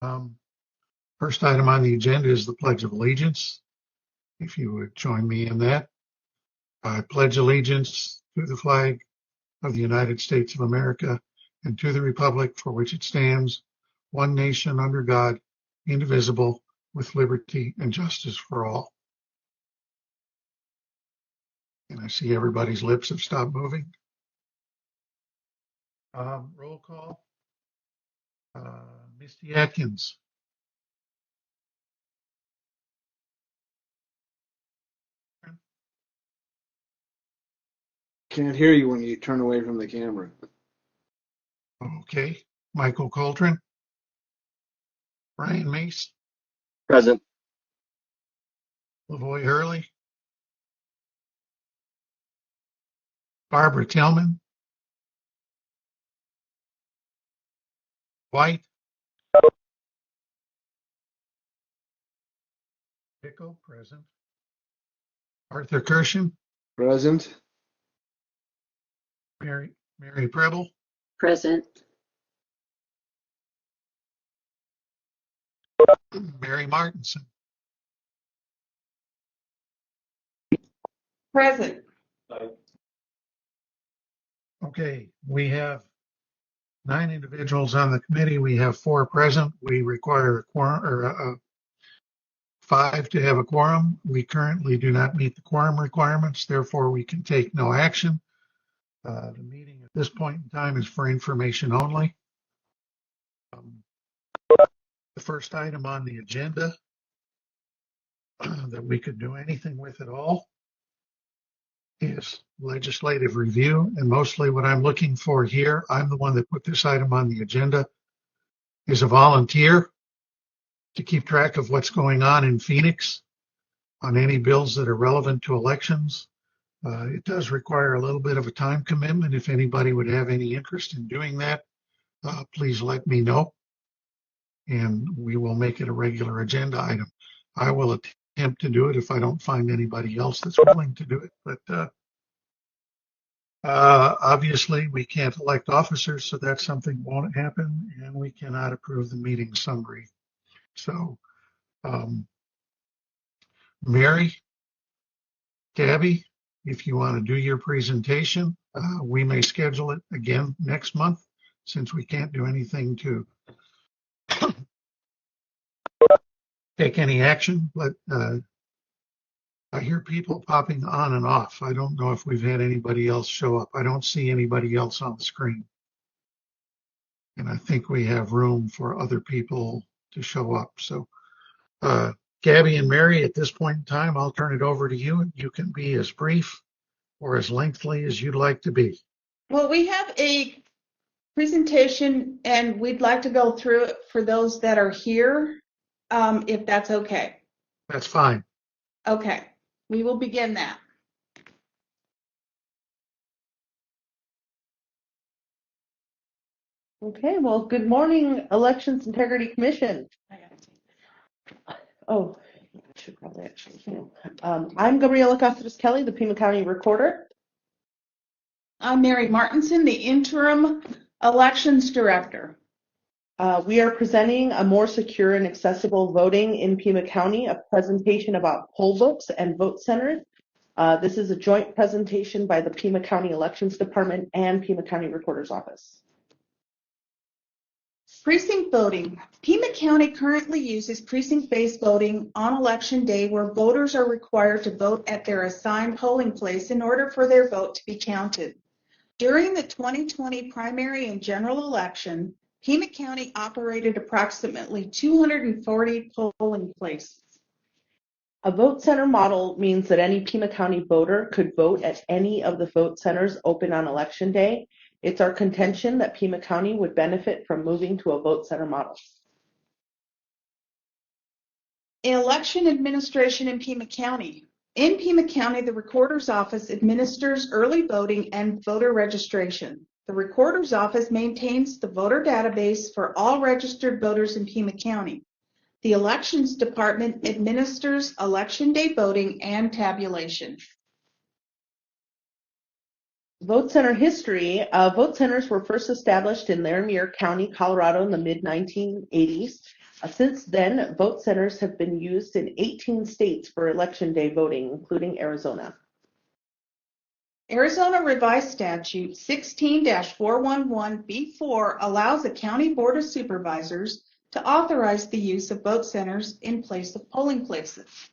Um, First item on the agenda is the Pledge of Allegiance. If you would join me in that. I pledge allegiance to the flag of the United States of America and to the republic for which it stands, one nation under God, indivisible, with liberty and justice for all. And I see everybody's lips have stopped moving. Roll call. Misty Atkins. Can't hear you when you turn away from the camera. Okay. Michael Coldren. Brian Mace. Present. Lavoy Hurley. Barbara Tillman. White. Pickle, present. Arthur Kirshen. Present. Mary Preble. Present. Mary Martinson. Present. Okay, we have 9 individuals on the committee. We have 4 present. We require a quorum, or 5 to have a quorum. We currently do not meet the quorum requirements, therefore we can take no action. The meeting at this point in time is for information only. The first item on the agenda that we could do anything with at all is legislative review. And mostly what I'm looking for here, I'm the one that put this item on the agenda, is a volunteer to keep track of what's going on in Phoenix on any bills that are relevant to elections. It does require a little bit of a time commitment. If anybody would have any interest in doing that, please let me know, and we will make it a regular agenda item. I will attempt to do it if I don't find anybody else that's willing to do it. But obviously, we can't elect officers, so that's something won't happen, and we cannot approve the meeting summary. So, Mary, Gabby, if you want to do your presentation, we may schedule it again next month since we can't do anything to take any action. But I hear people popping on and off. I don't know if we've had anybody else show up. I don't see anybody else on the screen. And I think we have room for other people to show up. So, Gabby and Mary, at this point in time, I'll turn it over to you. You can be as brief or as lengthy as you'd like to be. Well, we have a presentation and we'd like to go through it for those that are here, if that's okay. That's fine. Okay, we will begin that. Okay, well, good morning, Elections Integrity Commission. Oh, I should probably actually. I'm Gabriela Cáceres-Kelly, the Pima County Recorder. I'm Mary Martinson, the Interim Elections Director. We are presenting a more secure and accessible voting in Pima County, a presentation about poll books and vote centers. This is a joint presentation by the Pima County Elections Department and Pima County Recorder's Office. Precinct voting. Pima County currently uses precinct-based voting on election day where voters are required to vote at their assigned polling place in order for their vote to be counted. During the 2020 primary and general election, Pima County operated approximately 240 polling places. A vote center model means that any Pima County voter could vote at any of the vote centers open on election day. It's our contention that Pima County would benefit from moving to a vote center model. Election administration in Pima County. In Pima County, the Recorder's Office administers early voting and voter registration. The Recorder's Office maintains the voter database for all registered voters in Pima County. The Elections Department administers election day voting and tabulation. Vote center history. Vote centers were first established in Larimer County, Colorado in the mid-1980s. Since then, vote centers have been used in 18 states for Election Day voting, including Arizona. Arizona Revised Statute 16-411B4 allows the County Board of Supervisors to authorize the use of vote centers in place of polling places.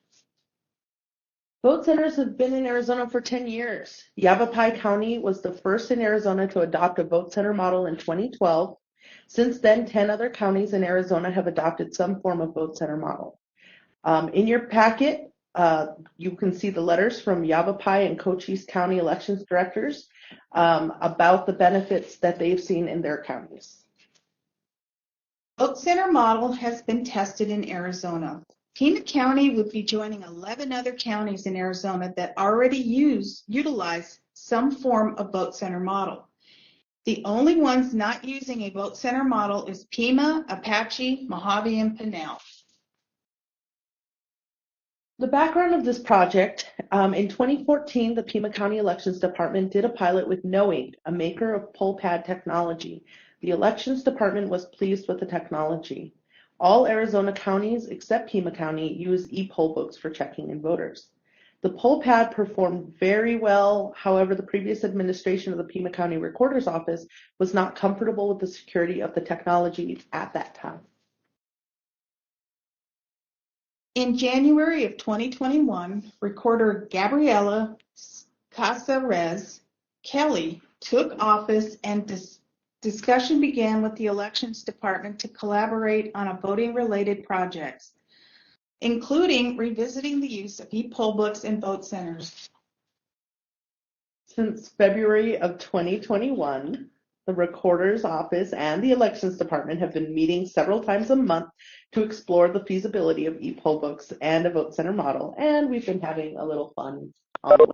Vote centers have been in Arizona for 10 years. Yavapai County was the first in Arizona to adopt a vote center model in 2012. Since then, 10 other counties in Arizona have adopted some form of vote center model. In your packet, you can see the letters from Yavapai and Cochise County elections directors about the benefits that they've seen in their counties. Vote center model has been tested in Arizona. Pima County would be joining 11 other counties in Arizona that already utilize some form of vote center model. The only ones not using a vote center model is Pima, Apache, Mojave, and Pinal. The background of this project, in 2014, the Pima County Elections Department did a pilot with Knowing, a maker of poll pad technology. The Elections Department was pleased with the technology. All Arizona counties except Pima County use e-poll books for checking in voters. The poll pad performed very well. However, the previous administration of the Pima County Recorder's Office was not comfortable with the security of the technology at that time. In January of 2021, Recorder Gabriela Casares Kelly took office and discussion began with the Elections Department to collaborate on a voting-related projects, including revisiting the use of e-poll books in vote centers. Since February of 2021, the Recorder's Office and the Elections Department have been meeting several times a month to explore the feasibility of e-poll books and a vote center model, and we've been having a little fun on it.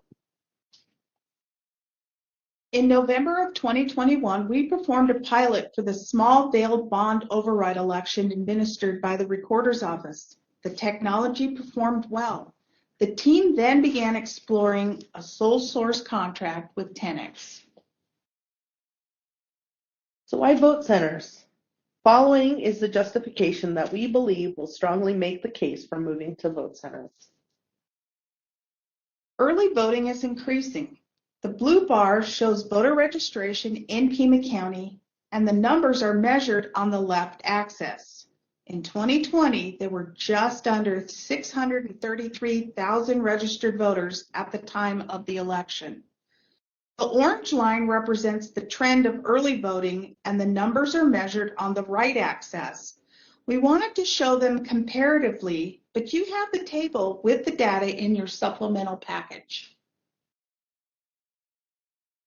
In November of 2021, we performed a pilot for the small veiled bond override election administered by the Recorder's Office. The technology performed well. The team then began exploring a sole source contract with 10X. So why vote centers? Following is the justification that we believe will strongly make the case for moving to vote centers. Early voting is increasing. The blue bar shows voter registration in Pima County, and the numbers are measured on the left axis. In 2020, there were just under 633,000 registered voters at the time of the election. The orange line represents the trend of early voting, and the numbers are measured on the right axis. We wanted to show them comparatively, but you have the table with the data in your supplemental package.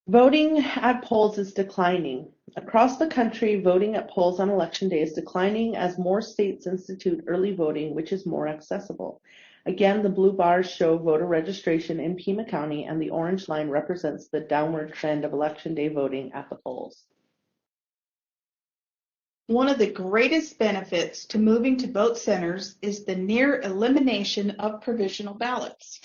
Voting at polls is declining. Across the country, voting at polls on Election Day is declining as more states institute early voting, which is more accessible. Again, the blue bars show voter registration in Pima County, and the orange line represents the downward trend of Election Day voting at the polls. One of the greatest benefits to moving to vote centers is the near elimination of provisional ballots.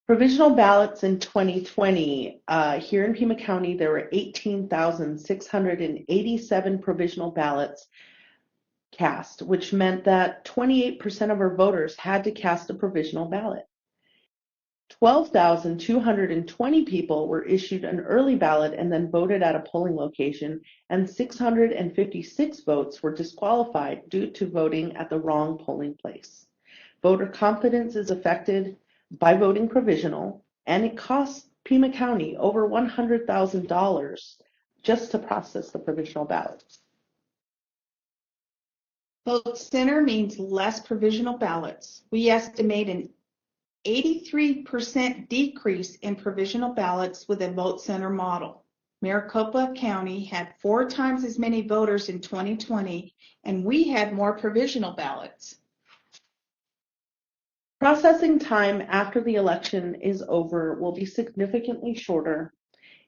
Provisional ballots in 2020, here in Pima County, there were 18,687 provisional ballots cast, which meant that 28% of our voters had to cast a provisional ballot. 12,220 people were issued an early ballot and then voted at a polling location, and 656 votes were disqualified due to voting at the wrong polling place. Voter confidence is affected by voting provisional, and it costs Pima County over $100,000 just to process the provisional ballots. Vote center means less provisional ballots. We estimate an 83% decrease in provisional ballots with a vote center model. Maricopa County had 4 times as many voters in 2020, and we had more provisional ballots. Processing time after the election is over will be significantly shorter.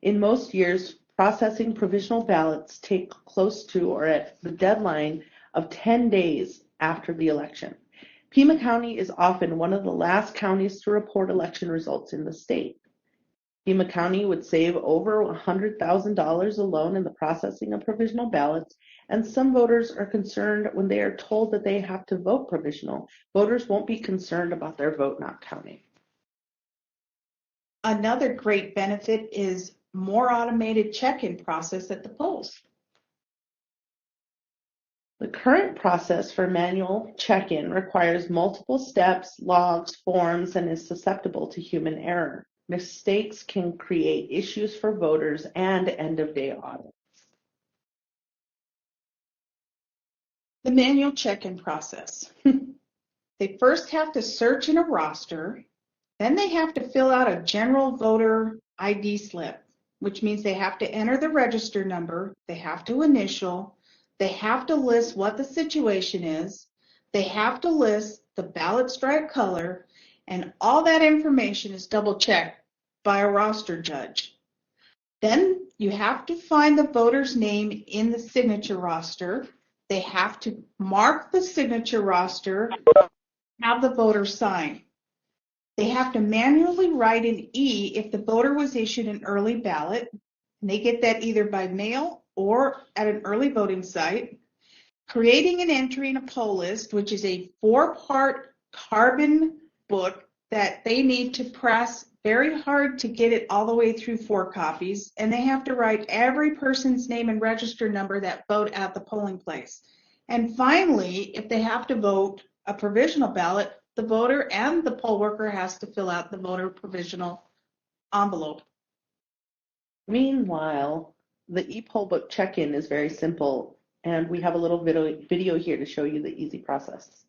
In most years, processing provisional ballots take close to or at the deadline of 10 days after the election. Pima County is often one of the last counties to report election results in the state. Pima County would save over $100,000 alone in the processing of provisional ballots, and some voters are concerned when they are told that they have to vote provisional. Voters won't be concerned about their vote not counting. Another great benefit is more automated check-in process at the polls. The current process for manual check-in requires multiple steps, logs, forms, and is susceptible to human error. Mistakes can create issues for voters and end-of-day audits. The manual check-in process. They first have to search in a roster, then they have to fill out a general voter ID slip, which means they have to enter the register number, they have to initial, they have to list what the situation is, they have to list the ballot stripe color, and all that information is double-checked by a roster judge. Then you have to find the voter's name in the signature roster. They have to mark the signature roster, have the voter sign. They have to manually write an E if the voter was issued an early ballot, and they get that either by mail or at an early voting site. Creating and entering a poll list, which is a 4-part carbon book that they need to press very hard to get it all the way through 4 copies, and they have to write every person's name and register number that vote at the polling place. And finally, if they have to vote a provisional ballot, the voter and the poll worker has to fill out the voter provisional envelope. Meanwhile, the e-poll book check-in is very simple, and we have a little video here to show you the easy process.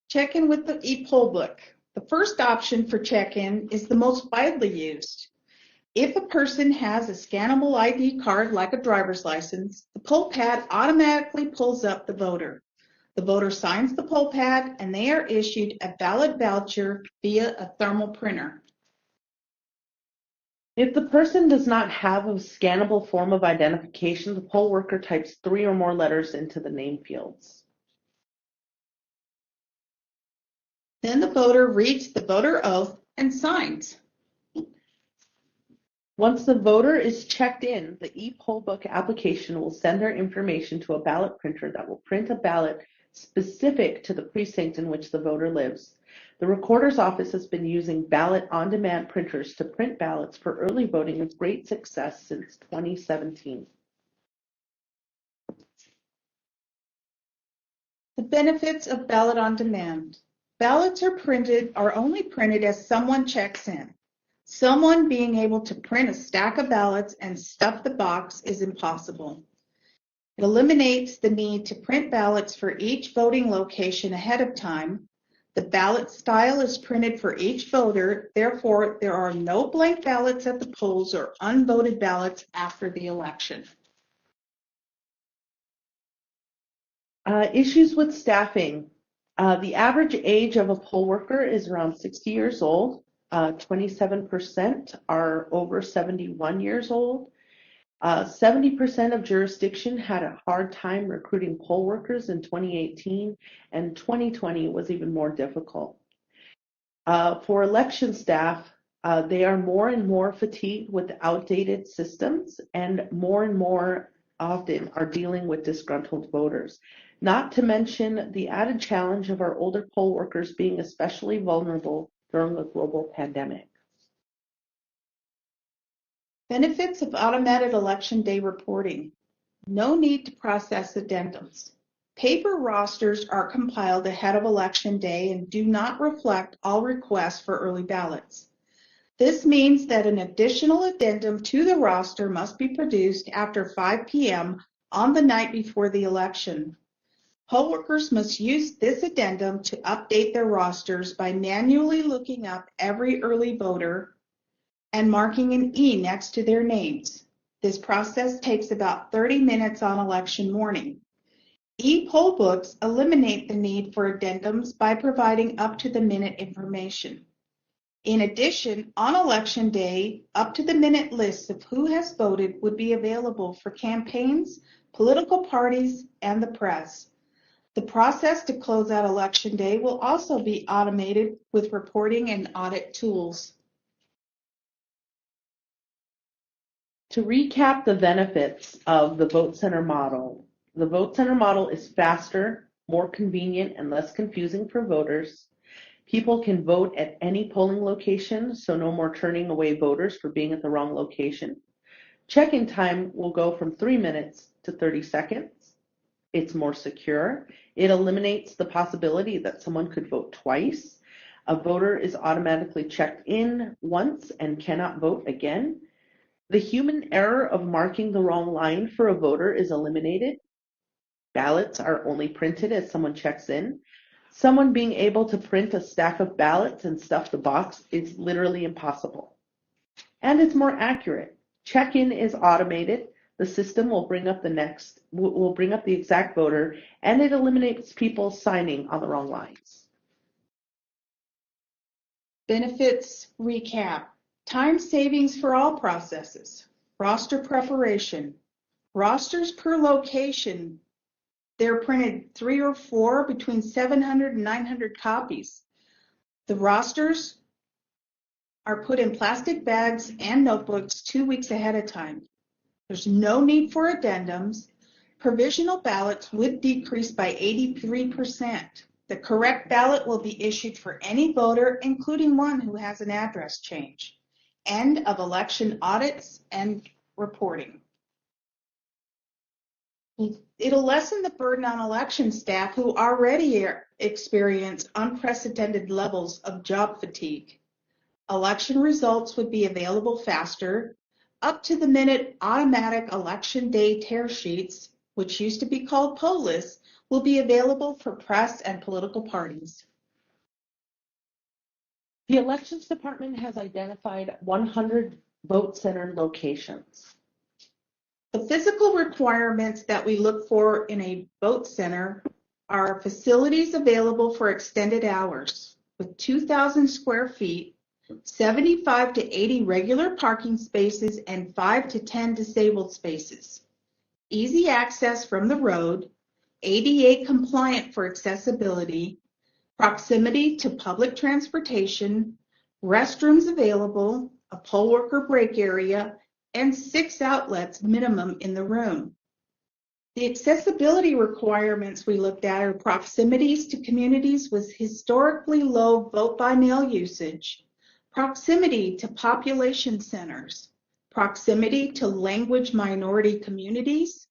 Check-in with the e-poll book. The first option for check-in is the most widely used. If a person has a scannable ID card like a driver's license, the poll pad automatically pulls up the voter. The voter signs the poll pad and they are issued a ballot voucher via a thermal printer. If the person does not have a scannable form of identification, the poll worker types 3 or more letters into the name fields. Then the voter reads the voter oath and signs. Once the voter is checked in, the e-poll book application will send their information to a ballot printer that will print a ballot specific to the precinct in which the voter lives. The recorder's office has been using ballot on-demand printers to print ballots for early voting with great success since 2017. The benefits of ballot on demand. Ballots are only printed as someone checks in. Someone being able to print a stack of ballots and stuff the box is impossible. It eliminates the need to print ballots for each voting location ahead of time. The ballot style is printed for each voter, therefore there are no blank ballots at the polls or unvoted ballots after the election. Issues with staffing. The average age of a poll worker is around 60 years old. 27% are over 71 years old. 70% of jurisdiction had a hard time recruiting poll workers in 2018, and 2020 was even more difficult. For election staff, they are more and more fatigued with outdated systems and more often are dealing with disgruntled voters, not to mention the added challenge of our older poll workers being especially vulnerable during a global pandemic. Benefits of automated election day reporting. No need to process addendums. Paper rosters are compiled ahead of Election Day and do not reflect all requests for early ballots. This means that an additional addendum to the roster must be produced after 5 p.m. on the night before the election. Poll workers must use this addendum to update their rosters by manually looking up every early voter and marking an E next to their names. This process takes about 30 minutes on election morning. E-poll books eliminate the need for addendums by providing up-to-the-minute information. In addition, on election day, up-to-the-minute lists of who has voted would be available for campaigns, political parties, and the press. The process to close out election day will also be automated with reporting and audit tools. To recap the benefits of the vote center model, the vote center model is faster, more convenient, and less confusing for voters. People can vote at any polling location, so no more turning away voters for being at the wrong location. Check-in time will go from 3 minutes to 30 seconds. It's more secure. It eliminates the possibility that someone could vote twice. A voter is automatically checked in once and cannot vote again. The human error of marking the wrong line for a voter is eliminated. Ballots are only printed as someone checks in. Someone being able to print a stack of ballots and stuff the box is literally impossible. And it's more accurate. Check-in is automated. The system will bring up the exact voter, and it eliminates people signing on the wrong lines. Benefits recap. Time savings for all processes. Roster preparation. Rosters per location. They're printed 3 or 4 between 700 and 900 copies. The rosters are put in plastic bags and notebooks 2 weeks ahead of time. There's no need for addendums. Provisional ballots would decrease by 83%. The correct ballot will be issued for any voter, including one who has an address change. End of election audits and reporting. It'll lessen the burden on election staff who already experience unprecedented levels of job fatigue. Election results would be available faster. Up-to-the-minute automatic election day tear sheets, which used to be called poll lists, will be available for press and political parties. The Elections Department has identified 100 vote center locations. The physical requirements that we look for in a vote center are facilities available for extended hours with 2,000 square feet, 75 to 80 regular parking spaces, and 5 to 10 disabled spaces. Easy access from the road, ADA compliant for accessibility, proximity to public transportation, restrooms available, a poll worker break area, and 6 outlets minimum in the room. The accessibility requirements we looked at are proximities to communities with historically low vote-by-mail usage, proximity to population centers, proximity to language minority communities,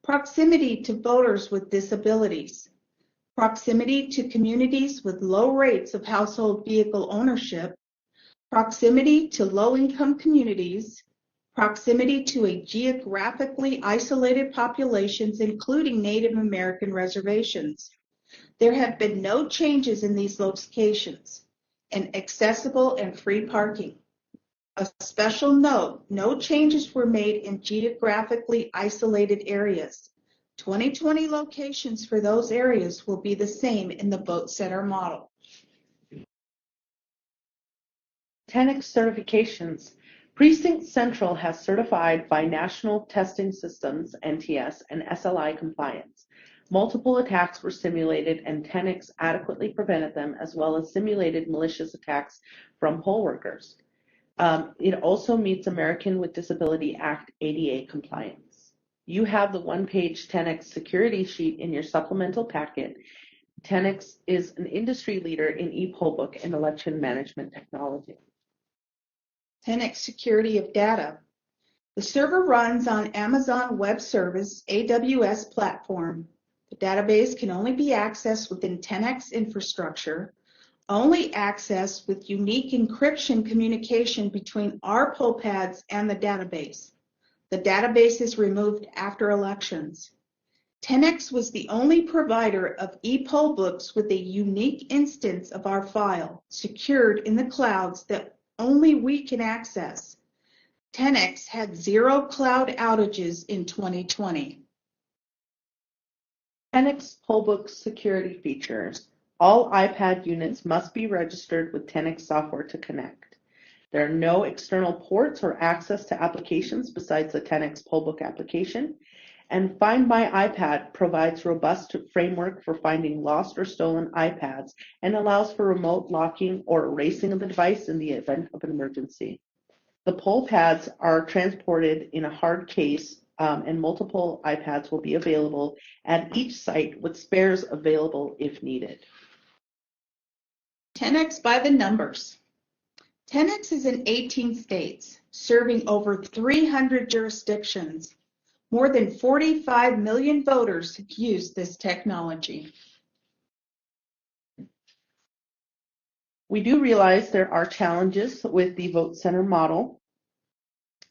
proximity to voters with disabilities, proximity to communities with low rates of household vehicle ownership, proximity to low-income communities, proximity to a geographically isolated populations, including Native American reservations. There have been no changes in these locations, and accessible and free parking. A special note, no changes were made in geographically isolated areas. 2020 locations for those areas will be the same in the vote center model. TENX certifications. Precinct Central has certified by National Testing Systems, NTS, and SLI compliance. Multiple attacks were simulated and TENX adequately prevented them, as well as simulated malicious attacks from poll workers. It also meets American with Disability Act ADA compliance. You have the one-page 10X security sheet in your supplemental packet. 10X is an industry leader in e-poll book and election management technology. 10X security of data. The server runs on Amazon Web Service AWS platform. The database can only be accessed within 10X infrastructure, only accessed with unique encryption communication between our poll pads and the database. The database is removed after elections. 10X was the only provider of e-poll books with a unique instance of our file secured in the clouds that only we can access. 10X had 0 cloud outages in 2020. 10X pollbook security features. All iPad units must be registered with 10X software to connect. There are no external ports or access to applications besides the 10X pollbook application. And Find My iPad provides robust framework for finding lost or stolen iPads and allows for remote locking or erasing of the device in the event of an emergency. The poll pads are transported in a hard case, and multiple iPads will be available at each site with spares available if needed. 10X by the numbers. 10X is in 18 states, serving over 300 jurisdictions. More than 45 million voters have used this technology. We do realize there are challenges with the vote center model.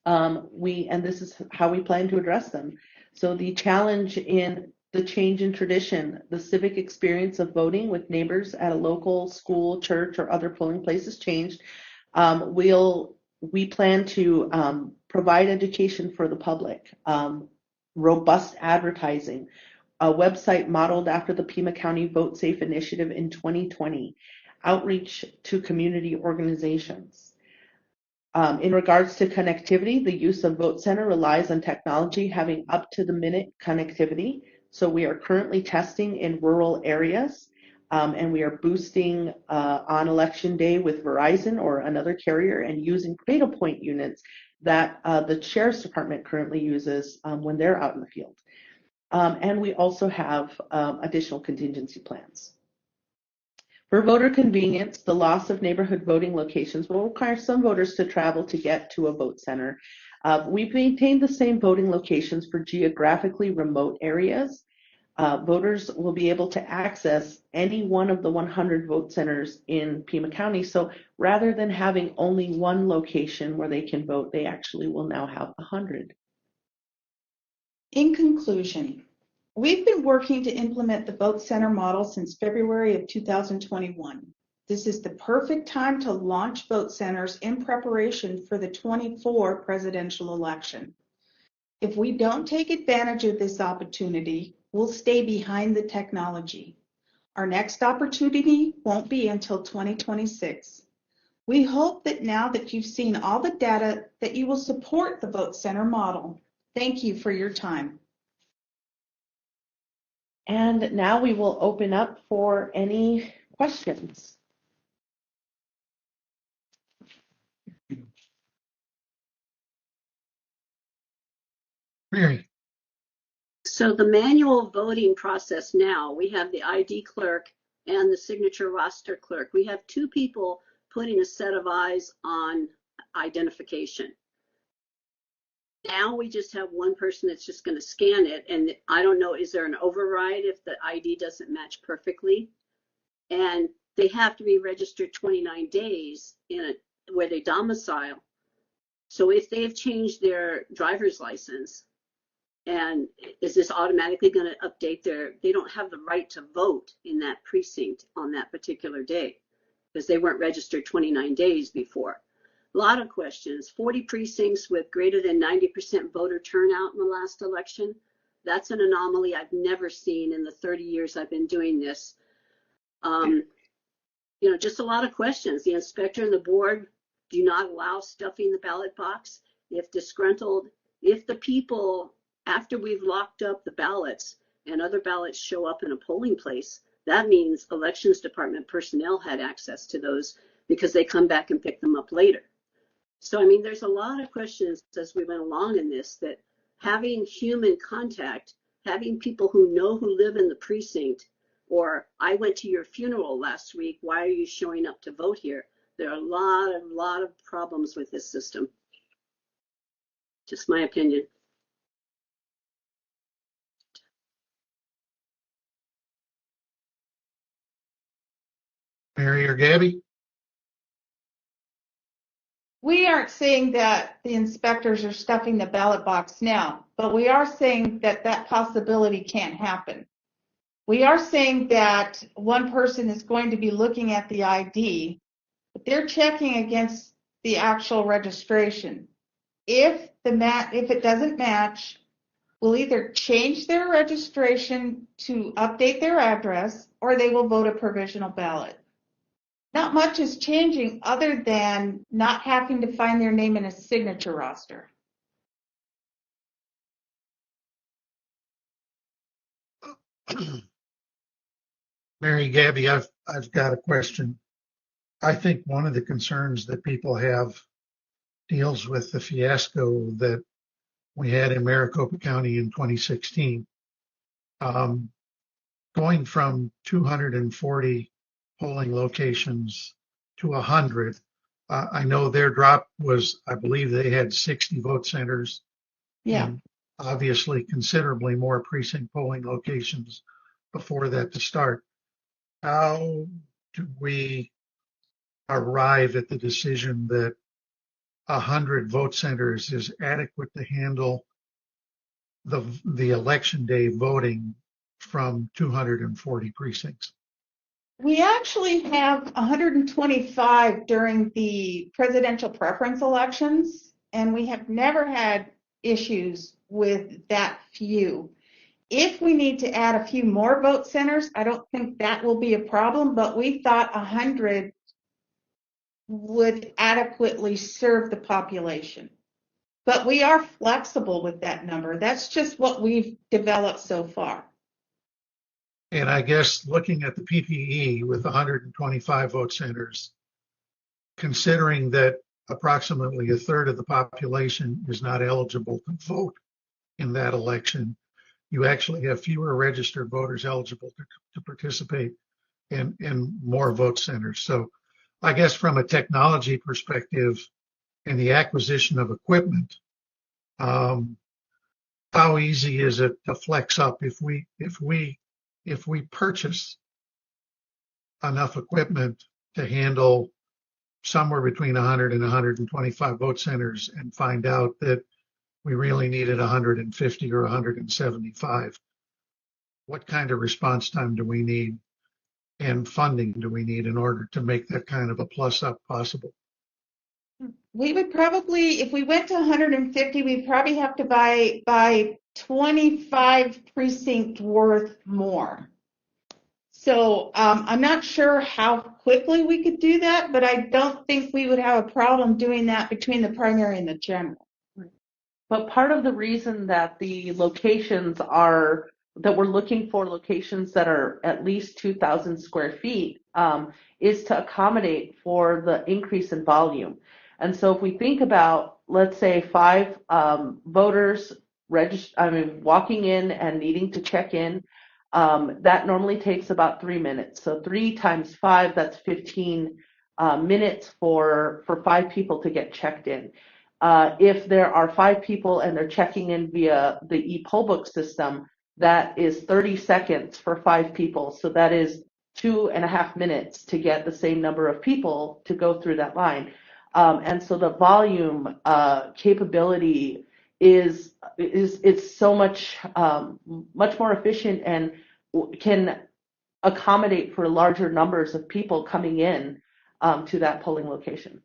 And this is how we plan to address them. So the challenge in the change in tradition, the civic experience of voting with neighbors at a local school, church, or other polling places changed. We plan to provide education for the public, robust advertising, a website modeled after the Pima County Vote Safe Initiative in 2020, outreach to community organizations. In regards to connectivity, the use of Vote Center relies on technology having up-to-the-minute connectivity. So we are currently testing in rural areas, and we are boosting on election day with Verizon or another carrier and using Cradlepoint units that the Sheriff's Department currently uses when they're out in the field. And we also have additional contingency plans. For voter convenience, the loss of neighborhood voting locations will require some voters to travel to get to a vote center. We've maintained the same voting locations for geographically remote areas. Voters will be able to access any one of the 100 vote centers in Pima County. So rather than having only one location where they can vote, they actually will now have 100. In conclusion, we've been working to implement the Vote Center model since February of 2021. This is the perfect time to launch vote centers in preparation for the 24 presidential election. If we don't take advantage of this opportunity, we'll stay behind the technology. Our next opportunity won't be until 2026. We hope that now that you've seen all the data that you will support the Vote Center model. Thank you for your time. And now we will open up for any questions. Mary. So the manual voting process now, we have the ID clerk and the signature roster clerk. We have 2 people putting a set of eyes on identification. Now we just have one person that's just going to scan it. And I don't know, is there an override if the ID doesn't match perfectly? And they have to be registered 29 days where they domicile. So if they've changed their driver's license, and is this automatically going to update they don't have the right to vote in that precinct on that particular day because they weren't registered 29 days before. A lot of questions. 40 precincts with greater than 90% voter turnout in the last election. That's an anomaly I've never seen in the 30 years I've been doing this. Just a lot of questions. The inspector and the board do not allow stuffing the ballot box. If the people, after we've locked up the ballots and other ballots show up in a polling place, that means elections department personnel had access to those because they come back and pick them up later. So, I mean, there's a lot of questions as we went along in this that having human contact, having people who know who live in the precinct, or I went to your funeral last week, why are you showing up to vote here? There are a lot of problems with this system. Just my opinion. Mary or Gabby? We aren't saying that the inspectors are stuffing the ballot box now, but we are saying that that possibility can't happen. We are saying that one person is going to be looking at the ID, but they're checking against the actual registration. If it doesn't match, we'll either change their registration to update their address, or they will vote a provisional ballot. Not much is changing other than not having to find their name in a signature roster. Mary, Gabby, I've got a question. I think one of the concerns that people have deals with the fiasco that we had in Maricopa County in 2016. Going from 240 polling locations to 100, I know their drop was, I believe they had 60 vote centers. Yeah. And obviously considerably more precinct polling locations before that to start. How do we arrive at the decision that 100 vote centers is adequate to handle the election day voting from 240 precincts? We actually have 125 during the presidential preference elections, and we have never had issues with that few. If we need to add a few more vote centers, I don't think that will be a problem, but we thought 100 would adequately serve the population. But we are flexible with that number. That's just what we've developed so far. And I guess looking at the PPE with 125 vote centers, considering that approximately a third of the population is not eligible to vote in that election, you actually have fewer registered voters eligible to participate in more vote centers. So I guess from a technology perspective and the acquisition of equipment, how easy is it to flex up if we purchase enough equipment to handle somewhere between 100 and 125 vote centers and find out that we really needed 150 or 175? What kind of response time do we need and funding do we need in order to make that kind of a plus up possible? We would probably, if we went to 150, we'd probably have to buy 25 precinct worth more. So I'm not sure how quickly we could do that, but I don't think we would have a problem doing that between the primary and the general. But part of the reason that the locations are, that we're looking for locations that are at least 2,000 square feet is to accommodate for the increase in volume. And so if we think about, let's say, 5 voters walking in and needing to check in, that normally takes about 3 minutes. So 3 times 5, that's 15 minutes for 5 people to get checked in. If there are 5 people and they're checking in via the e-pollbook system, that is 30 seconds for 5 people. So that is 2.5 minutes to get the same number of people to go through that line. And so the volume capability is so much more efficient and can accommodate for larger numbers of people coming in to that polling location.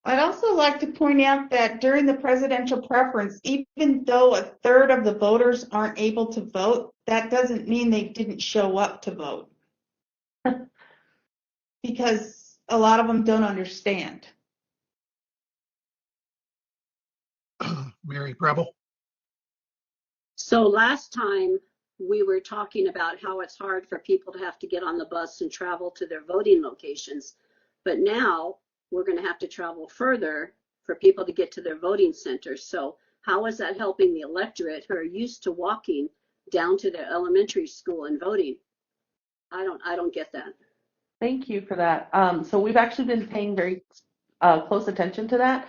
I'd also like to point out that during the presidential preference, even though a third of the voters aren't able to vote, that doesn't mean they didn't show up to vote. Because a lot of them don't understand. Mary Preble? So last time we were talking about how it's hard for people to have to get on the bus and travel to their voting locations. But now we're going to have to travel further for people to get to their voting centers. So how is that helping the electorate who are used to walking down to their elementary school and voting? I don't get that. Thank you for that. So we've actually been paying very close attention to that.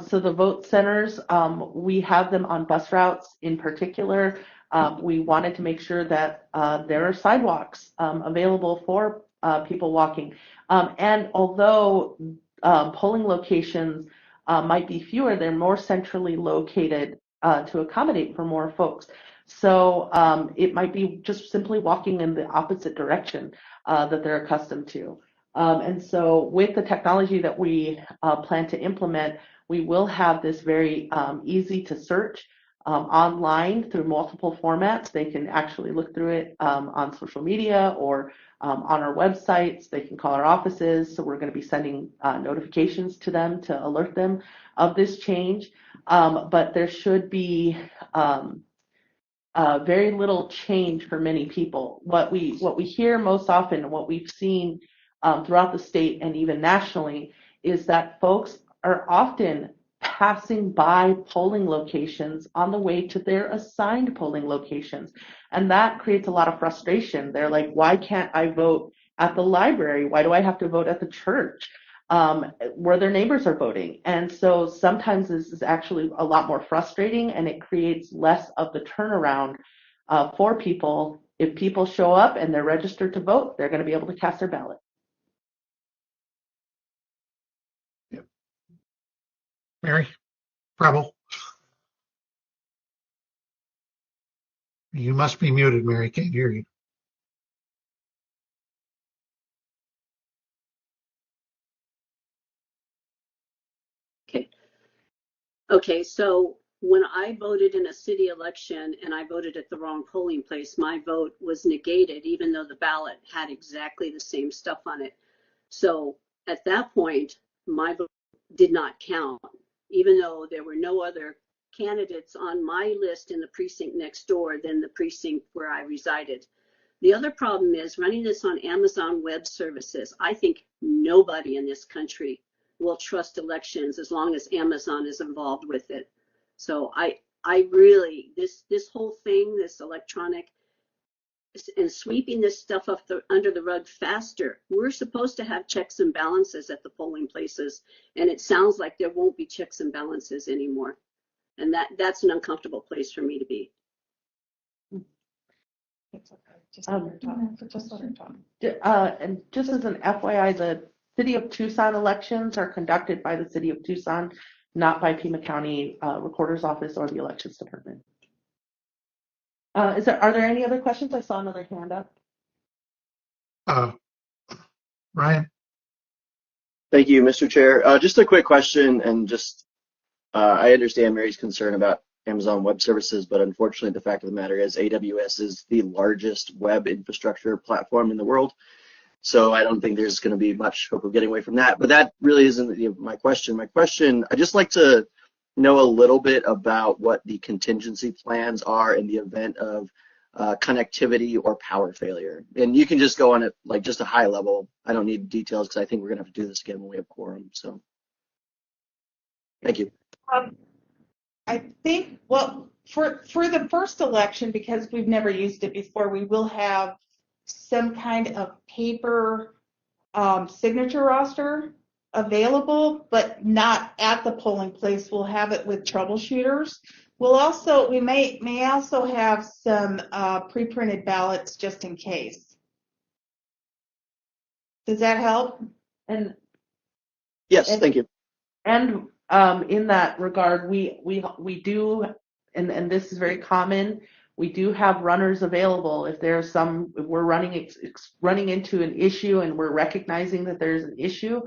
So the vote centers, we have them on bus routes in particular. We wanted to make sure that there are sidewalks available for people walking. And although polling locations might be fewer, they're more centrally located to accommodate for more folks. So it might be just simply walking in the opposite direction that they're accustomed to. And so with the technology that we plan to implement, we will have this very easy to search online through multiple formats. They can actually look through it on social media or on our websites. They can call our offices. So we're going to be sending notifications to them to alert them of this change. But there should be very little change for many people. What we hear most often, and what we've seen throughout the state and even nationally, is that folks are often passing by polling locations on the way to their assigned polling locations, and that creates a lot of frustration. They're like, "Why can't I vote at the library? Why do I have to vote at the church?" Where their neighbors are voting. And so sometimes this is actually a lot more frustrating, and it creates less of the turnaround for people. If people show up and they're registered to vote, they're going to be able to cast their ballot. Yep. Mary, Preble. You must be muted, Mary. Can't hear you. Okay, so when I voted in a city election and I voted at the wrong polling place, my vote was negated, even though the ballot had exactly the same stuff on it. So at that point, my vote did not count, even though there were no other candidates on my list in the precinct next door than the precinct where I resided. The other problem is running this on Amazon Web Services. I think nobody in this country will trust elections as long as Amazon is involved with it. So I really, this whole thing, this electronic and sweeping this stuff up under the rug faster. We're supposed to have checks and balances at the polling places, and it sounds like there won't be checks and balances anymore. And that's an uncomfortable place for me to be. It's okay. Just let her talk. Just let her talk. And just as an FYI, the City of Tucson elections are conducted by the City of Tucson, not by Pima County Recorder's Office or the Elections Department. Are there any other questions? I saw another hand up. Ryan? Thank you, Mr. Chair. Just a quick question, and just I understand Mary's concern about Amazon Web Services, but unfortunately, the fact of the matter is AWS is the largest web infrastructure platform in the world. So I don't think there's going to be much hope of getting away from that. But that really isn't my question. My question, I'd just like to know a little bit about what the contingency plans are in the event of connectivity or power failure. And you can just go on it like just a high level. I don't need details because I think we're going to have to do this again when we have quorum. So thank you. I think, well, for the first election, because we've never used it before, we will have some kind of paper signature roster available, but not at the polling place. We'll have it with troubleshooters. We may also have some pre-printed ballots just in case. Does that help? And yes, thank you. And in that regard, we do, and this is very common, we do have runners available if we're running into an issue and we're recognizing that there's an issue.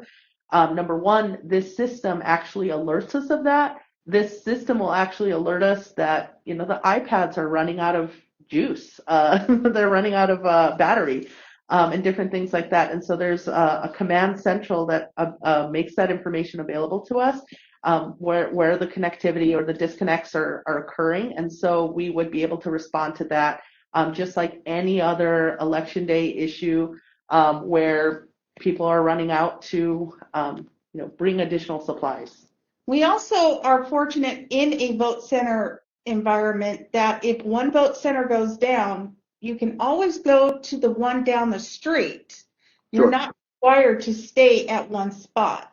Number one, this system actually alerts us of that. This system will actually alert us that, the iPads are running out of juice. They're running out of battery. And different things like that. And so there's a command central that makes that information available to us, where the connectivity or the disconnects are occurring. And so we would be able to respond to that, just like any other election day issue where people are running out to bring additional supplies. We also are fortunate in a vote center environment that if one vote center goes down, you can always go to the one down the street. You're Sure. not required to stay at one spot.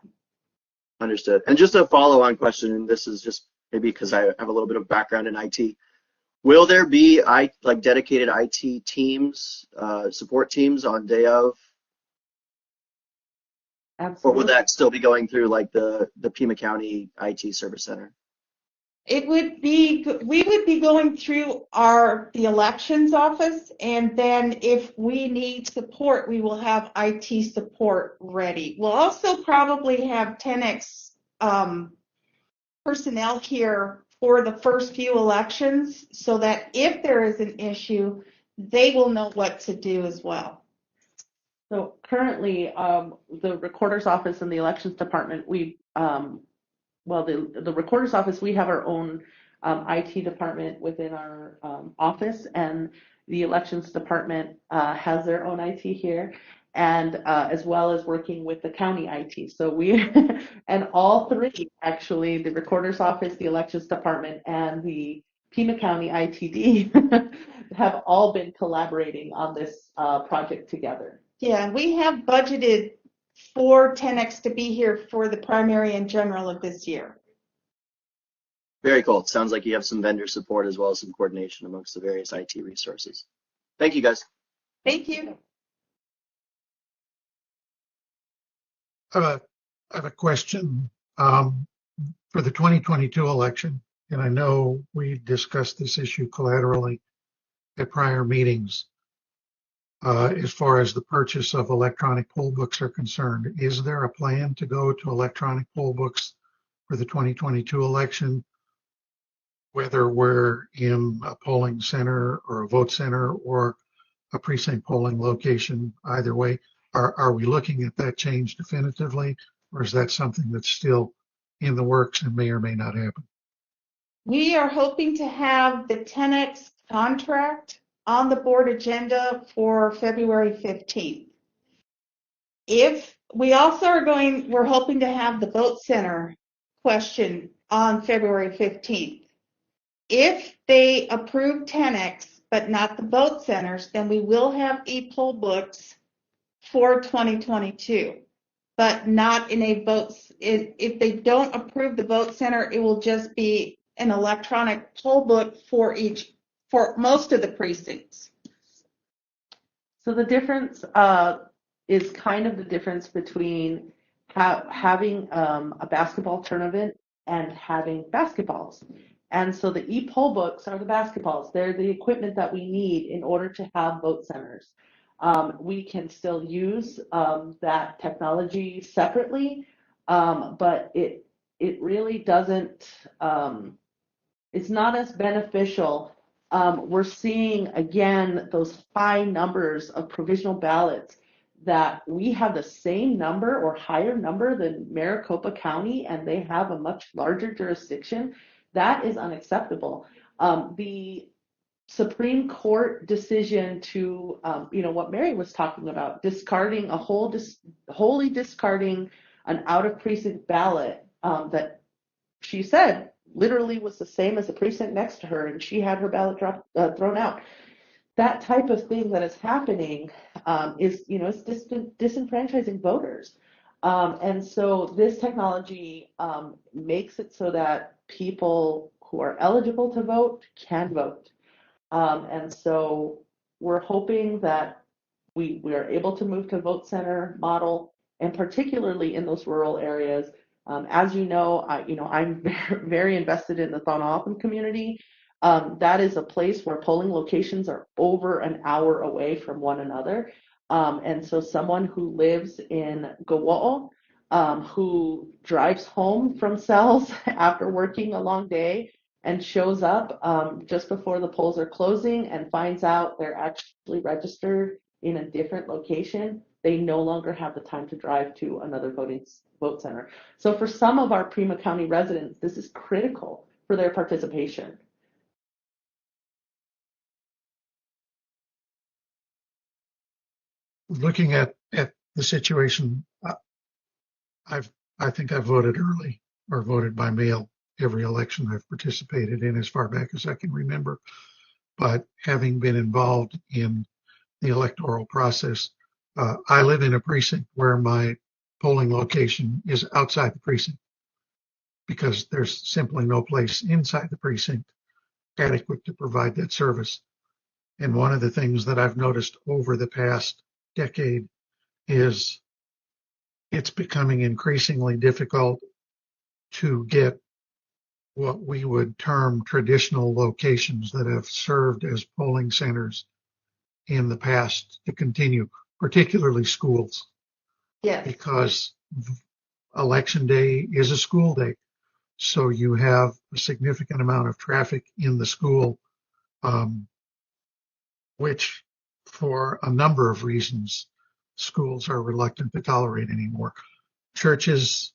Understood. And just a follow-on question, and this is just maybe because I have a little bit of background in IT. Will there be like dedicated IT teams, support teams on day of, or will Absolutely. that still be going through like the Pima County IT Service Center? It would be, we would be going through the elections office, and then if we need support, we will have IT support ready. We'll also probably have 10X personnel here for the first few elections so that if there is an issue, they will know what to do as well. So currently, the recorder's office and the elections department, the recorder's office, we have our own IT department within our office, and the elections department has their own IT here, and as well as working with the county IT. So we, and all three, actually, the recorder's office, the elections department, and the Pima County ITD have all been collaborating on this project together. Yeah, we have budgeted for 10X to be here for the primary and general of this year. Very cool. It sounds like you have some vendor support as well as some coordination amongst the various IT resources. Thank you, guys. Thank you. I have a question for the 2022 election, and I know we discussed this issue collaterally at prior meetings. As far as the purchase of electronic poll books are concerned, is there a plan to go to electronic poll books for the 2022 election, whether we're in a polling center or a vote center or a precinct polling location? Either way, are we looking at that change definitively, or is that something that's still in the works and may or may not happen? We are hoping to have the 10X contract on the board agenda for February 15th. If we also we're hoping to have the vote center question on February 15th. If they approve 10X but not the vote centers, then we will have e-poll books for 2022, but not in a vote. If they don't approve the vote center, it will just be an electronic poll book for most of the precincts. So the difference is kind of the difference between having a basketball tournament and having basketballs. And so the e-poll books are the basketballs. They're the equipment that we need in order to have vote centers. We can still use that technology separately, but it really doesn't, it's not as beneficial. We're seeing, again, those high numbers of provisional ballots that we have the same number or higher number than Maricopa County, and they have a much larger jurisdiction. That is unacceptable. The Supreme Court decision to, what Mary was talking about, discarding wholly discarding an out of precinct ballot that she said literally was the same as the precinct next to her, and she had her ballot thrown out. That type of thing that is happening is, it's disenfranchising voters. And so this technology makes it so that people who are eligible to vote can vote. And so we're hoping that we are able to move to vote center model, and particularly in those rural areas. As you know, I'm very invested in the Thonalpan community. That is a place where polling locations are over an hour away from one another. And so someone who lives in Gawo'o, who drives home from cells after working a long day and shows up just before the polls are closing and finds out they're actually registered in a different location, they no longer have the time to drive to another vote center. So for some of our Pima County residents, this is critical for their participation. Looking at the situation, I think I voted early or voted by mail every election I've participated in as far back as I can remember. But having been involved in the electoral process, I live in a precinct where my polling location is outside the precinct because there's simply no place inside the precinct adequate to provide that service. And one of the things that I've noticed over the past decade is it's becoming increasingly difficult to get what we would term traditional locations that have served as polling centers in the past to continue, particularly schools, Yes. because election day is a school day. So you have a significant amount of traffic in the school, which for a number of reasons, schools are reluctant to tolerate anymore. Churches,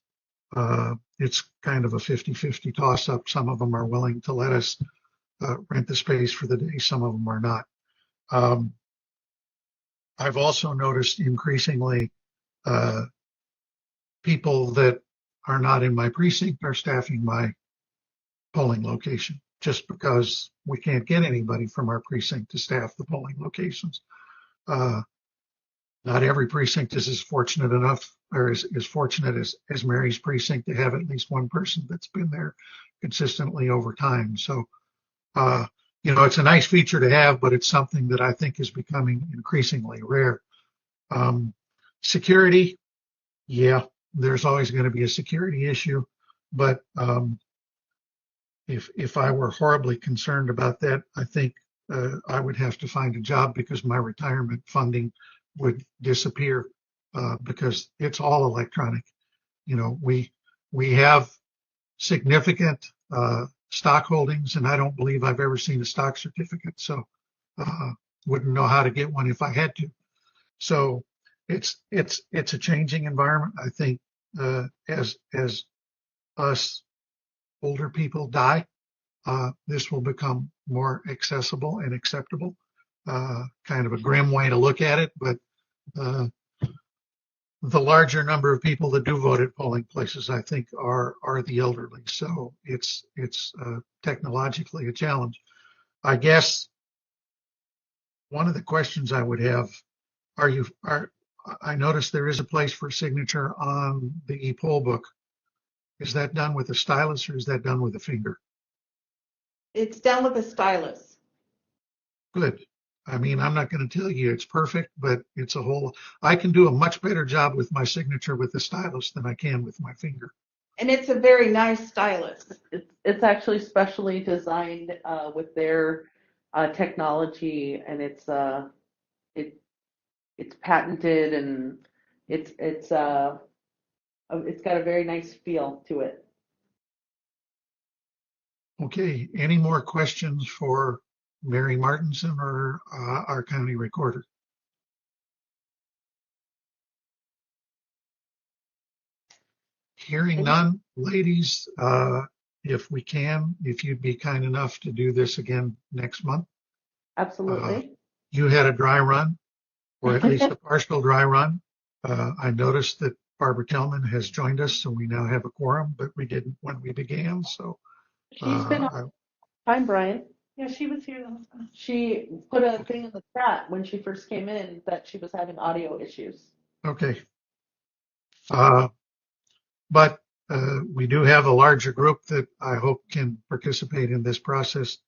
it's kind of a 50-50 toss up. Some of them are willing to let us rent the space for the day. Some of them are not. I've also noticed increasingly people that are not in my precinct are staffing my polling location just because we can't get anybody from our precinct to staff the polling locations. Not every precinct is as fortunate enough or as fortunate as Mary's precinct to have at least one person that's been there consistently over time. So, it's a nice feature to have, but it's something that I think is becoming increasingly rare. Security, yeah, there's always going to be a security issue, but if I were horribly concerned about that, I think I would have to find a job because my retirement funding would disappear because it's all electronic. We have significant stock holdings, and I don't believe I've ever seen a stock certificate, so wouldn't know how to get one if I had to. So it's a changing environment. I think as us older people die, this will become more accessible and acceptable. Kind of a grim way to look at it, but the larger number of people that do vote at polling places, I think, are the elderly. So it's technologically a challenge. I guess one of the questions I would have I noticed there is a place for signature on the e-poll book. Is that done with a stylus or is that done with a finger? It's done with a stylus. Good. I mean, I'm not going to tell you it's perfect, but I can do a much better job with my signature with the stylus than I can with my finger. And it's a very nice stylus. It's actually specially designed with their technology, and it's patented, and it's got a very nice feel to it. Okay. Any more questions for Mary Martinson or our county recorder? Hearing none, ladies, if you'd be kind enough to do this again next month. Absolutely. You had a dry run, or at least a partial dry run. I noticed that Barbara Tillman has joined us, so we now have a quorum, but we didn't when we began. So She's been on time, Brian. Yeah, she was here last time. She put a thing in the chat when she first came in that she was having audio issues. okay. But we do have a larger group that I hope can participate in this process.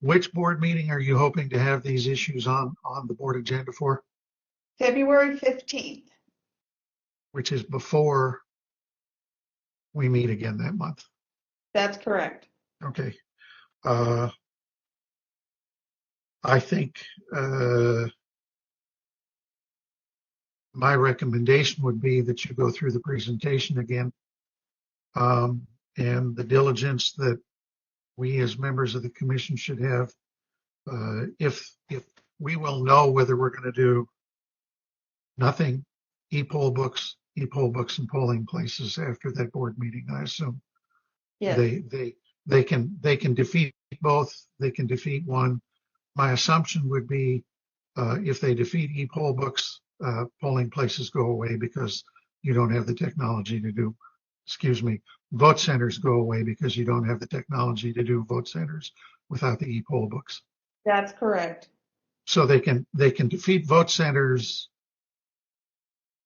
Which board meeting are you hoping to have these issues on the board agenda for? February 15th. Which is before we meet again that month. That's correct. Okay. I think my recommendation would be that you go through the presentation again, and the diligence that we as members of the commission should have. If we will know whether we're going to do nothing, e-poll books and polling places after that board meeting, I assume. Yes. They can defeat both. They can defeat one. My assumption would be if they defeat e-poll books, polling places go away because you don't have the technology to do excuse me, vote centers go away because you don't have the technology to do vote centers without the e-poll books. That's correct. So they can defeat vote centers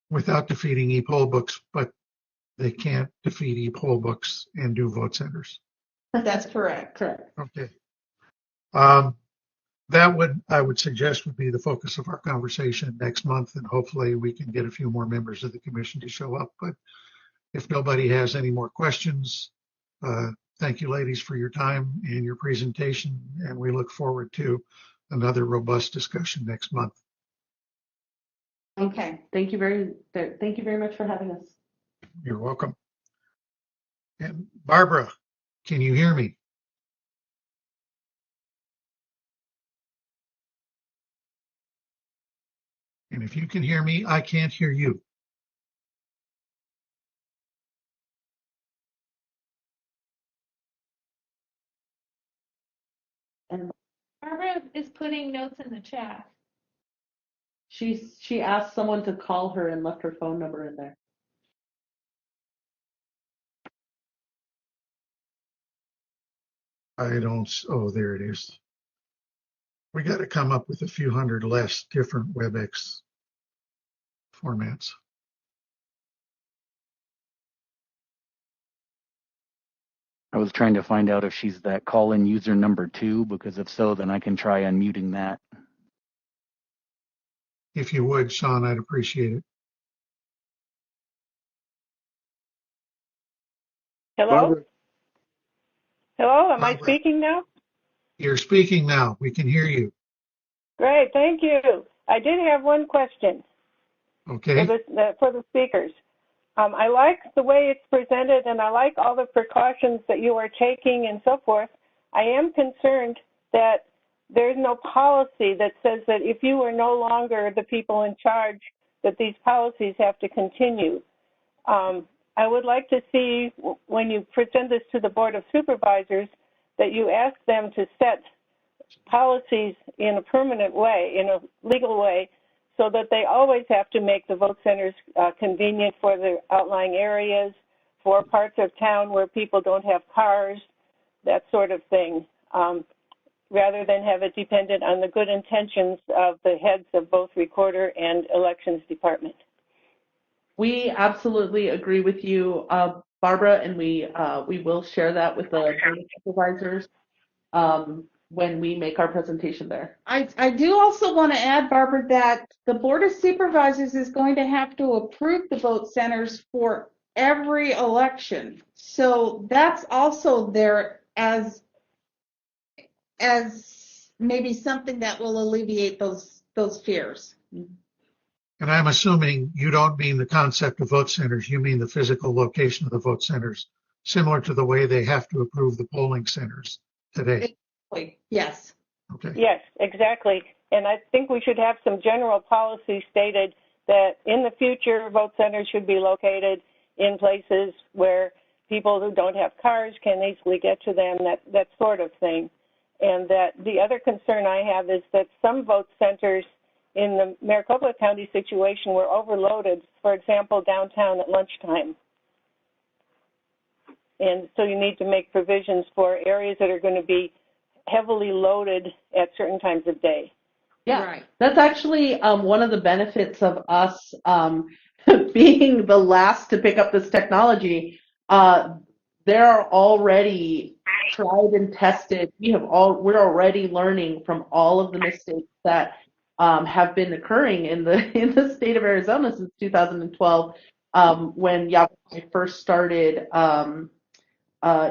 without defeating e-poll books, but they can't defeat e-poll books and do vote centers. That's correct. Correct. Okay. That I would suggest would be the focus of our conversation next month, and hopefully we can get a few more members of the commission to show up. But if nobody has any more questions, thank you, ladies, for your time and your presentation, and we look forward to another robust discussion next month. Okay. Thank you very much for having us. You're welcome. And Barbara, can you hear me? And if you can hear me, I can't hear you. And Barbara is putting notes in the chat. she asked someone to call her and left her phone number in there. I don't, oh, there it is. We got to come up with a few hundred less different WebEx formats. I was trying to find out if she's that call-in user number 2, because if so, then I can try unmuting that. If you would, Sean, I'd appreciate it. Hello? Barbara, Hello, am I Barbara. speaking now? You're speaking now. We can hear you. Great, thank you. I did have one question Okay. for the speakers. I like the way it's presented, and I like all the precautions that you are taking and so forth. I am concerned that there's no policy that says that if you are no longer the people in charge, that these policies have to continue. I would like to see, when you present this to the Board of Supervisors, that you ask them to set policies in a permanent way, in a legal way, so that they always have to make the vote centers convenient for the outlying areas, for parts of town where people don't have cars, that sort of thing, rather than have it dependent on the good intentions of the heads of both recorder and elections department. We absolutely agree with you, Barbara, and we will share that with the Board of Supervisors when we make our presentation there. I do also want to add, Barbara, that the Board of Supervisors is going to have to approve the vote centers for every election. So that's also there as maybe something that will alleviate those fears. And I'm assuming you don't mean the concept of vote centers. You mean the physical location of the vote centers, similar to the way they have to approve the polling centers today. Yes. Okay. Yes, exactly. And I think we should have some general policy stated that in the future, vote centers should be located in places where people who don't have cars can easily get to them, that sort of thing. And that the other concern I have is that some vote centers in the Maricopa County situation were overloaded, for example, downtown at lunchtime. And so you need to make provisions for areas that are going to be heavily loaded at certain times of day. Yeah, Right. that's actually one of the benefits of us being the last to pick up this technology. There are already tried and tested. We're already learning from all of the mistakes that have been occurring in the state of Arizona since 2012, when Yahweh first started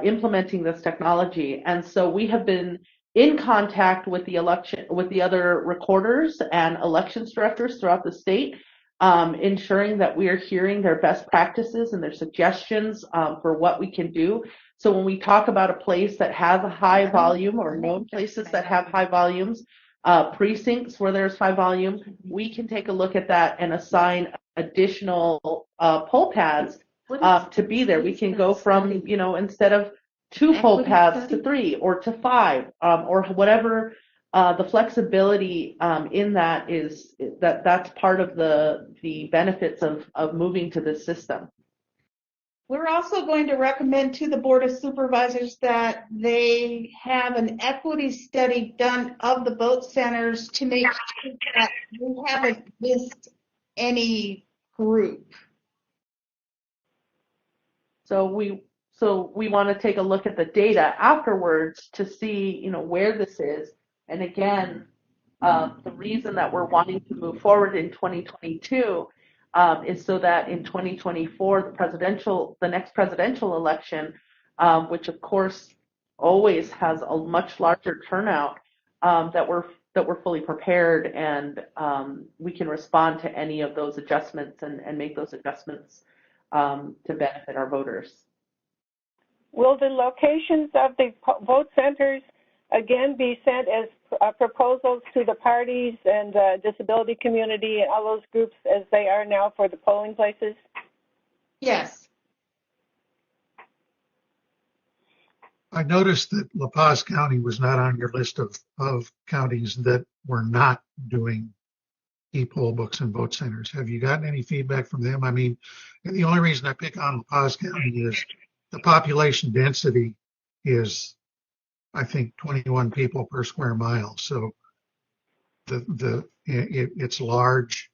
implementing this technology. And so we have been in contact with the other recorders and elections directors throughout the state, ensuring that we are hearing their best practices and their suggestions for what we can do. So when we talk about a place that has a high volume, or known places that have high volumes, precincts where there's high volume, we can take a look at that and assign additional poll pads to be there. We can go from, instead of 2 poll pads to 3 or to 5, or whatever. The flexibility in that is that's part of the benefits of moving to this system. We're also going to recommend to the Board of Supervisors that they have an equity study done of the vote centers to make sure that we haven't missed any group. So we want to take a look at the data afterwards to see, where this is. And again, the reason that we're wanting to move forward in 2022 is so that in 2024, the next presidential election, which of course always has a much larger turnout, that we're fully prepared and we can respond to any of those adjustments and make those adjustments to benefit our voters. Will the locations of the vote centers again be sent as proposals to the parties and disability community and all those groups as they are now for the polling places? Yes. I noticed that La Paz County was not on your list of counties that were not doing e-poll books and vote centers. Have you gotten any feedback from them? I mean, and the only reason I pick on La Paz County is the population density is, I think, 21 people per square mile. So it's large,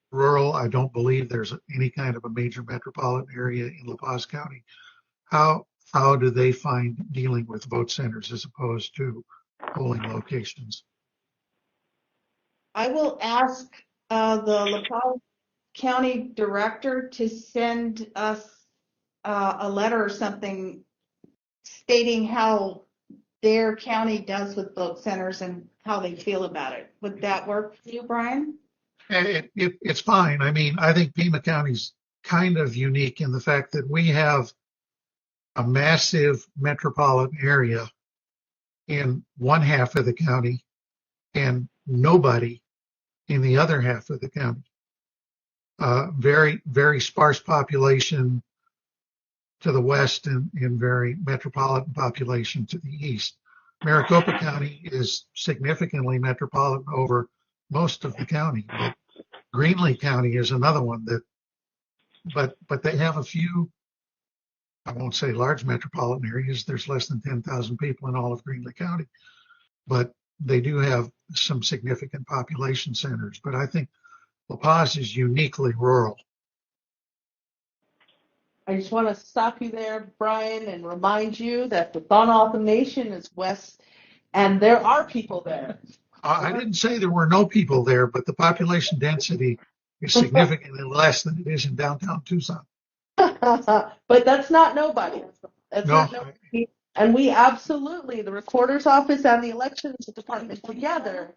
rural. I don't believe there's any kind of a major metropolitan area in La Paz County. How do they find dealing with vote centers as opposed to polling locations? I will ask the La Paz County Director to send us a letter or something stating how their county does with vote centers and how they feel about it. Would that work for you, Brian? It's fine. I mean, I think Pima County's kind of unique in the fact that we have a massive metropolitan area in one half of the county and nobody in the other half of the county. Very, very sparse population to the west and very metropolitan population to the east. Maricopa County is significantly metropolitan over most of the county, but Greenlee County is another one that, but they have a few, I won't say large metropolitan areas. There's less than 10,000 people in all of Greenlee County, but they do have some significant population centers. But I think La Paz is uniquely rural. I just want to stop you there, Brian, and remind you that the Thon Nation is west, and there are people there. I didn't say there were no people there, but the population density is significantly less than it is in downtown Tucson. But that's not nobody. That's No, not nobody. And we absolutely, the recorder's office and the elections department together,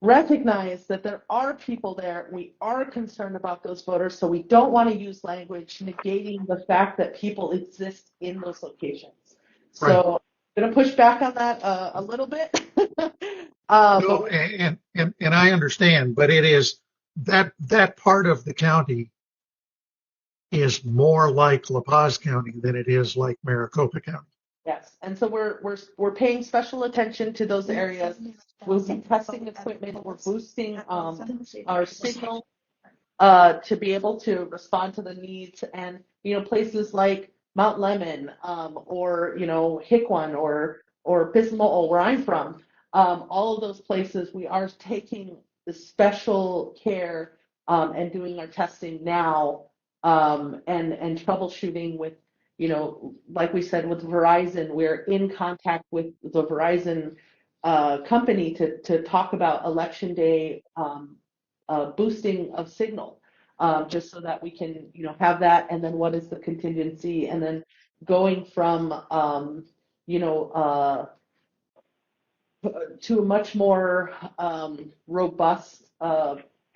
recognize that there are people there. We are concerned about those voters, so we don't want to use language negating the fact that people exist in those locations. So right. I'm going to push back on that a little bit. No, and I understand, but it is that part of the county is more like La Paz County than it is like Maricopa County. Yes, and so we're paying special attention to those areas. We'll be testing equipment. We're boosting our signal to be able to respond to the needs, and places like Mount Lemmon or Hickwan or Pismo, where I'm from. All of those places we are taking the special care and doing our testing now and troubleshooting with. Like we said with Verizon, we're in contact with the Verizon company to talk about election day boosting of signal, just so that we can, have that, and then what is the contingency, and then going from, to a much more robust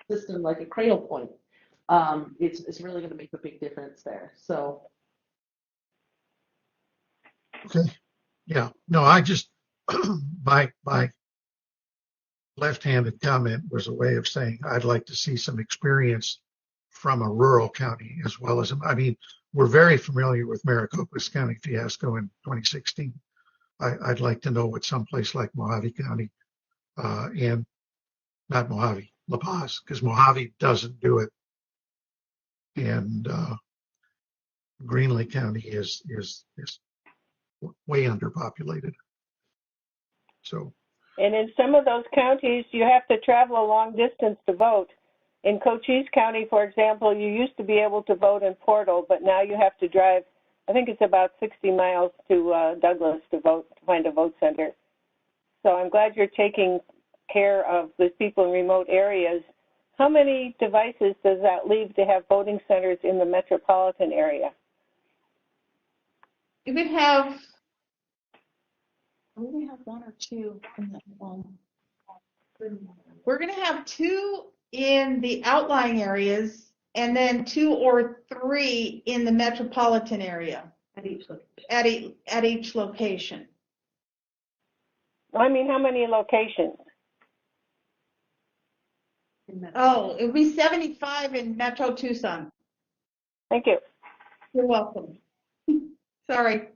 system like a Cradle Point. It's really going to make a big difference there. So. Okay. Yeah. No, I just my left-handed comment was a way of saying I'd like to see some experience from a rural county as well as, I mean, we're very familiar with Maricopa's county fiasco in 2016. I'd like to know what someplace like Mojave County and not Mojave, La Paz, because Mojave doesn't do it. And Green Lake County is way underpopulated. So, And in some of those counties, you have to travel a long distance to vote. In Cochise County, for example, you used to be able to vote in Portal, but now you have to drive, I think it's about 60 miles to Douglas to vote, to find a vote center. So I'm glad you're taking care of the people in remote areas. How many devices does that leave to have voting centers in the metropolitan area? We would have, we have one or two in that one. We're going to have two in the outlying areas and then 2 or 3 in the metropolitan area at each location. I mean, how many locations? Oh, it would be 75 in Metro Tucson. Thank you. You're welcome. Sorry.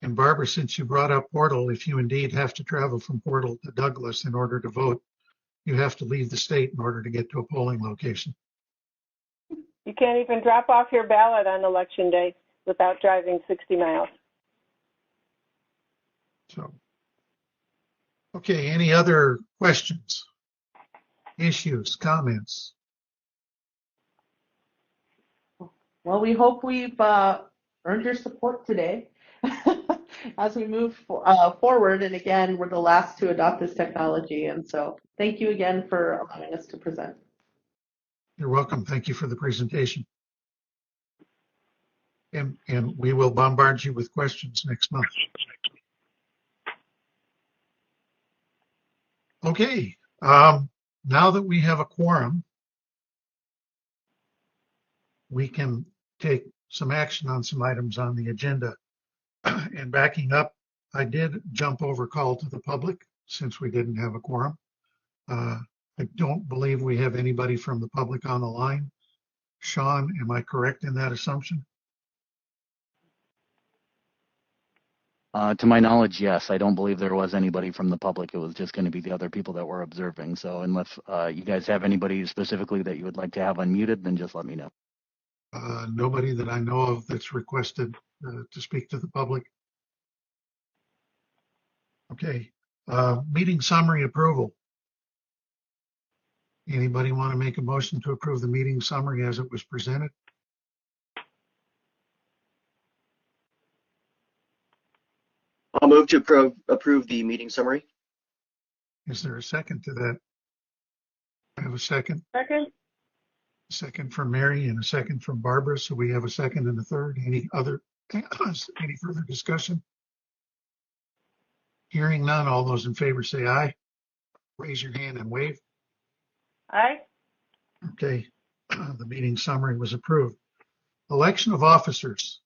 and Barbara, since you brought up Portal, if you indeed have to travel from Portal to Douglas in order to vote, you have to leave the state in order to get to a polling location. You can't even drop off your ballot on election day without driving 60 miles. So, okay, any other questions, issues, comments? Well, we hope we've earned your support today as we move forward. And again, we're the last to adopt this technology. And so thank you again for allowing us to present. You're welcome. Thank you for the presentation. And we will bombard you with questions next month. Okay, now that we have a quorum, we can take some action on some items on the agenda. And backing up, I did jump over call to the public since we didn't have a quorum. I don't believe we have anybody from the public on the line. Sean, am I correct in that assumption? To my knowledge, yes. I don't believe there was anybody from the public. It was just going to be the other people that were observing. So unless you guys have anybody specifically that you would like to have unmuted, then just let me know. Nobody that I know of that's requested to speak to the public. Okay, meeting summary approval. Anybody want to make a motion to approve the meeting summary as it was presented? I'll move to approve the meeting summary. Is there a second to that? I have a second. Second? Second from Mary and a second from Barbara. So we have a second and a third. Any further discussion? Hearing none, all those in favor say aye. Raise your hand and wave. Aye. Okay, the meeting summary was approved. Election of officers.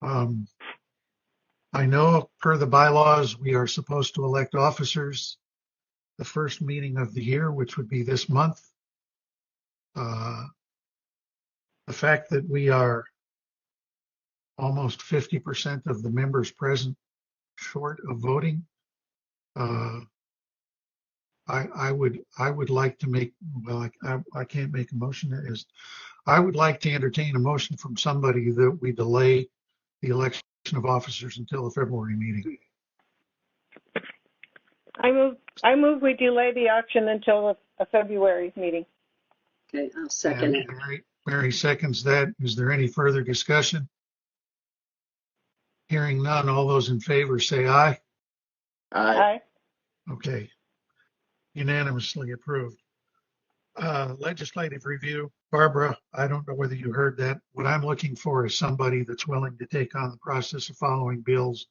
I know per the bylaws, we are supposed to elect officers the first meeting of the year, which would be this month. The fact that we are almost 50% of the members present short of voting, I would like to make, well, I can't make a motion. I would like to entertain a motion from somebody that we delay the election of officers until the February meeting. I move we delay the auction until a February meeting. Okay, I'll second it. Mary seconds that. Is there any further discussion? Hearing none, all those in favor say aye. Aye. Okay. Unanimously approved. Legislative review. Barbara, I don't know whether you heard that. What I'm looking for is somebody that's willing to take on the process of following bills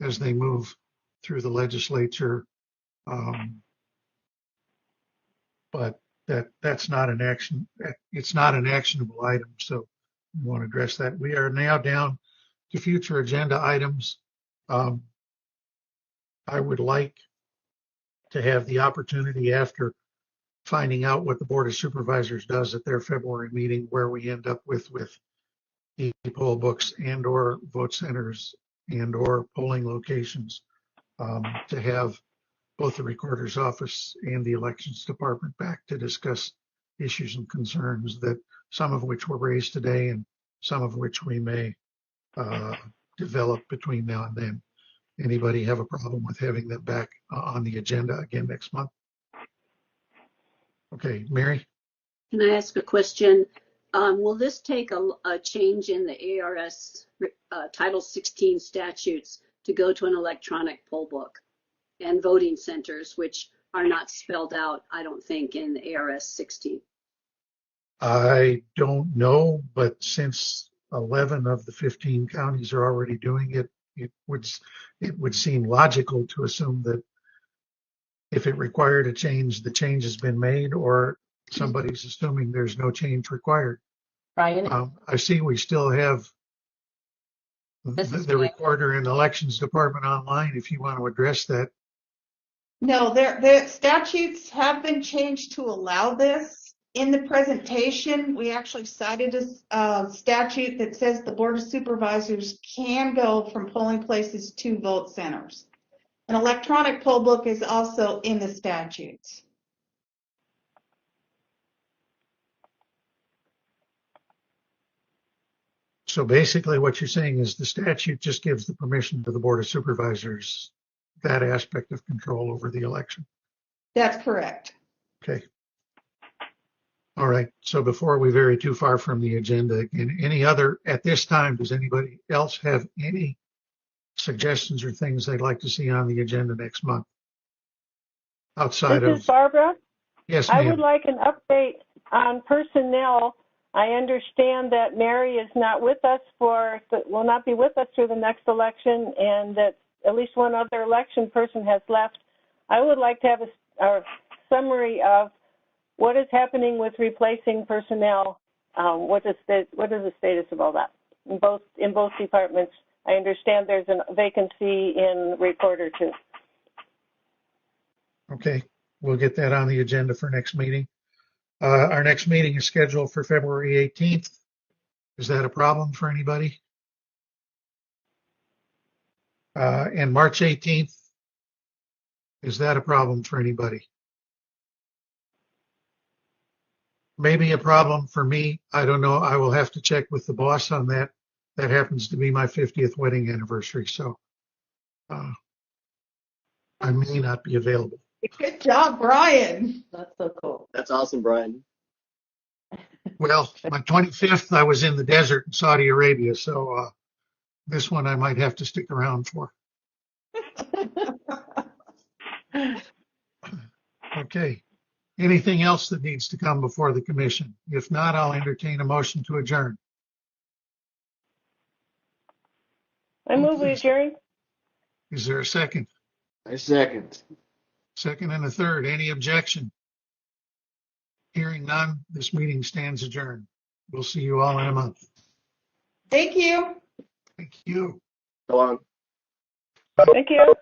as they move through the legislature. But that's not an action. It's not an actionable item. So we want to address that. We are now down to future agenda items. I would like to have the opportunity after finding out what the Board of Supervisors does at their February meeting, where we end up with the poll books and or vote centers and or polling locations, to have both the Recorder's Office and the Elections Department back to discuss issues and concerns that some of which were raised today and some of which we may develop between now and then. Anybody have a problem with having them back on the agenda again next month? Okay, Mary? Can I ask a question? Will this take a change in the ARS Title 16 statutes to go to an electronic poll book and voting centers, which are not spelled out, I don't think, in the ARS 16? I don't know, but since 11 of the 15 counties are already doing it, it would seem logical to assume that if it required a change, the change has been made, or somebody's assuming there's no change required. Brian, I see we still have this is the recorder in the elections department online if you want to address that. No, the statutes have been changed to allow this. In the presentation, we actually cited a statute that says the Board of Supervisors can go from polling places to vote centers. An electronic poll book is also in the statutes. So basically what you're saying is the statute just gives the permission to the Board of Supervisors, that aspect of control over the election. That's correct. Okay. All right. So before we vary too far from the agenda, again, any other, at this time, does anybody else have any suggestions or things they'd like to see on the agenda next month? Outside This is Barbara. Yes, I ma'am. would like an update on personnel. I understand that Mary is not with us will not be with us through the next election, and that at least one other election person has left. I would like to have a summary of what is happening with replacing personnel. What is the status of all that in both departments? I understand there's a vacancy in recorder too. Okay, we'll get that on the agenda for next meeting. Our next meeting is scheduled for February 18th. Is that a problem for anybody? And March 18th, is that a problem for anybody? Maybe a problem for me. I don't know. I will have to check with the boss on that. That happens to be my 50th wedding anniversary, so I may not be available. Good job, Brian. That's so cool. That's awesome, Brian. Well, my 25th, I was in the desert in Saudi Arabia, so this one I might have to stick around for. Okay. Anything else that needs to come before the commission? If not, I'll entertain a motion to adjourn. I move we adjourn. Is there a second? I second. Second and a third. Any objection? Hearing none, this meeting stands adjourned. We'll see you all in a month. Thank you. Thank you. So long. Thank you.